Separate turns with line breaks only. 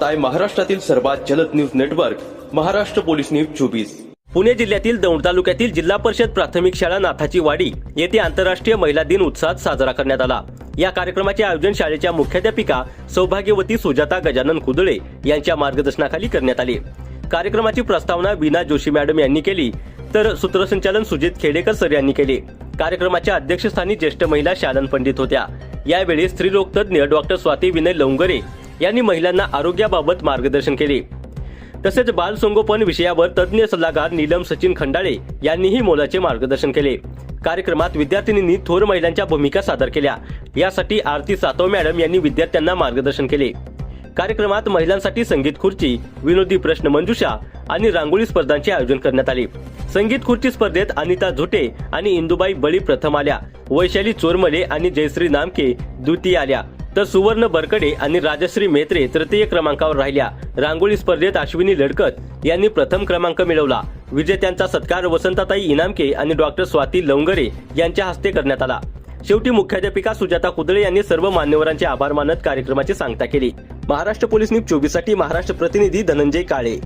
पाहताय महाराष्ट्रातील सर्वात जलद news network Maharashtra police news 24।
Pune जिल्ह्यातील दौंड तालुक्यातील जिल्हा परिषद प्राथमिक शाळा नाथाची वाडी येथे आंतरराष्ट्रीय महिला दिन उत्साहात साजरा करण्यात आला। या कार्यक्रमाचे आयोजन शाळेच्या मुख्याध्यापिका सौभाग्यवती सुजाता गजानन कुदळे यांच्या मार्गदर्शनाखाली करण्यात आले। कार्यक्रमाची प्रस्तावना वीणा जोशी मॅडम यांनी केली तर सूत्रसंचालन सुजित खेडेकर सर यांनी केले। कार्यक्रमाच्या अध्यक्षस्थानी ज्येष्ठ महिला शालन पंडित होत्या। यावेळी स्त्रीरोग तज्ञ डॉक्टर स्वाती विनय लवंगरे यांनी महिलांना आरोग्याबाबत मार्गदर्शन केले। तसेच बाल संगोपन विषयावर तज्ञ सल्लागार नीलम सचिन खंडाळे यांनीही मोलाचे मार्गदर्शन केले। कार्यक्रमात विद्यार्थिनींनी थोर महिलांच्या भूमिका सादर केल्या। यासाठी आरती सातव मॅडम यांनी विद्यार्थ्यांना मार्गदर्शन केले। कार्यक्रमात महिलांसाठी संगीत खुर्ची, विनोदी प्रश्न मंजुषा आणि रांगोळी स्पर्धांचे आयोजन करण्यात आले। संगीत खुर्ची स्पर्धेत अनिता झोटे आणि इंदुबाई बळी प्रथम आल्या, वैशाली चोरमले आणि जयश्री नामके द्वितीय आल्या, तर सुवर्ण बरकडे आणि राजश्री मेत्रे तृतीय क्रमांकावर राहिल्या। रांगोळी स्पर्धेत अश्विनी लडकत यांनी प्रथम क्रमांक मिळवला। विजेत्यांचा सत्कार वसंताताई इनामके आणि डॉक्टर स्वाती लवंगरे यांच्या हस्ते करण्यात आला। शेवटी मुख्याध्यापिका सुजाता कुदळे यांनी सर्व मान्यवरांचे आभार मानत कार्यक्रमाची सांगता केली। महाराष्ट्र पोलीस न्यूज 24 साठी महाराष्ट्र प्रतिनिधी धनंजय काळे।